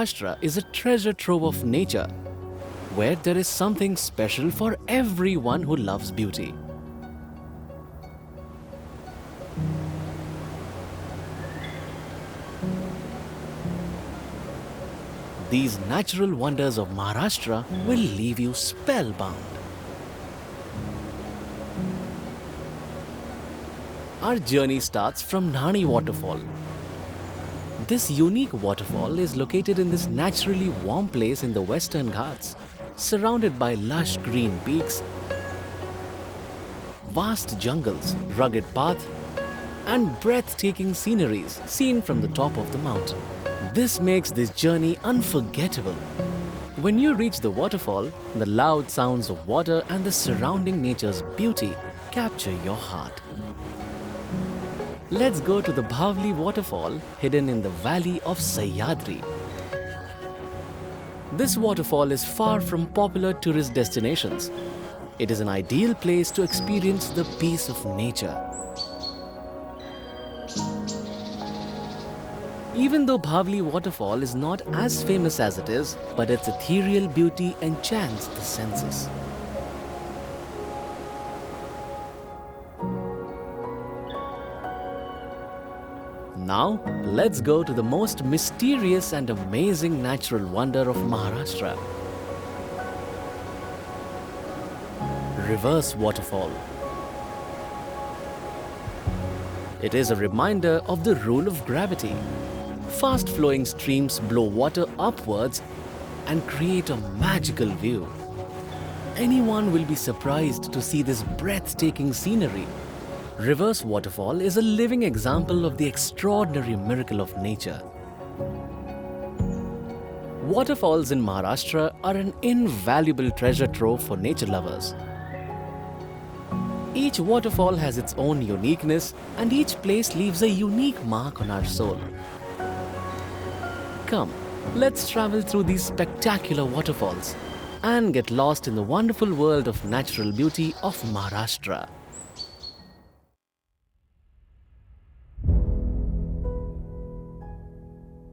Maharashtra is a treasure trove of nature, where there is something special for everyone who loves beauty. These natural wonders of Maharashtra will leave you spellbound. Our journey starts from Nhani Waterfall. This unique waterfall is located in this naturally warm place in the western Ghats, surrounded by lush green peaks, vast jungles, rugged paths, and breathtaking sceneries seen from the top of the mountain. This makes this journey unforgettable. When you reach the waterfall, the loud sounds of water and the surrounding nature's beauty capture your heart. Let's go to the Bhavli Waterfall, hidden in the valley of Sahyadri. This waterfall is far from popular tourist destinations. It is an ideal place to experience the peace of nature. Even though Bhavli Waterfall is not as famous as it is, but its ethereal beauty enchants the senses. Now, let's go to the most mysterious and amazing natural wonder of Maharashtra. Reverse Waterfall. It is a reminder of the rule of gravity. Fast-flowing streams blow water upwards and create a magical view. Anyone will be surprised to see this breathtaking scenery. Reverse Waterfall is a living example of the extraordinary miracle of nature. Waterfalls in Maharashtra are an invaluable treasure trove for nature lovers. Each waterfall has its own uniqueness, and each place leaves a unique mark on our soul. Come, let's travel through these spectacular waterfalls and get lost in the wonderful world of natural beauty of Maharashtra.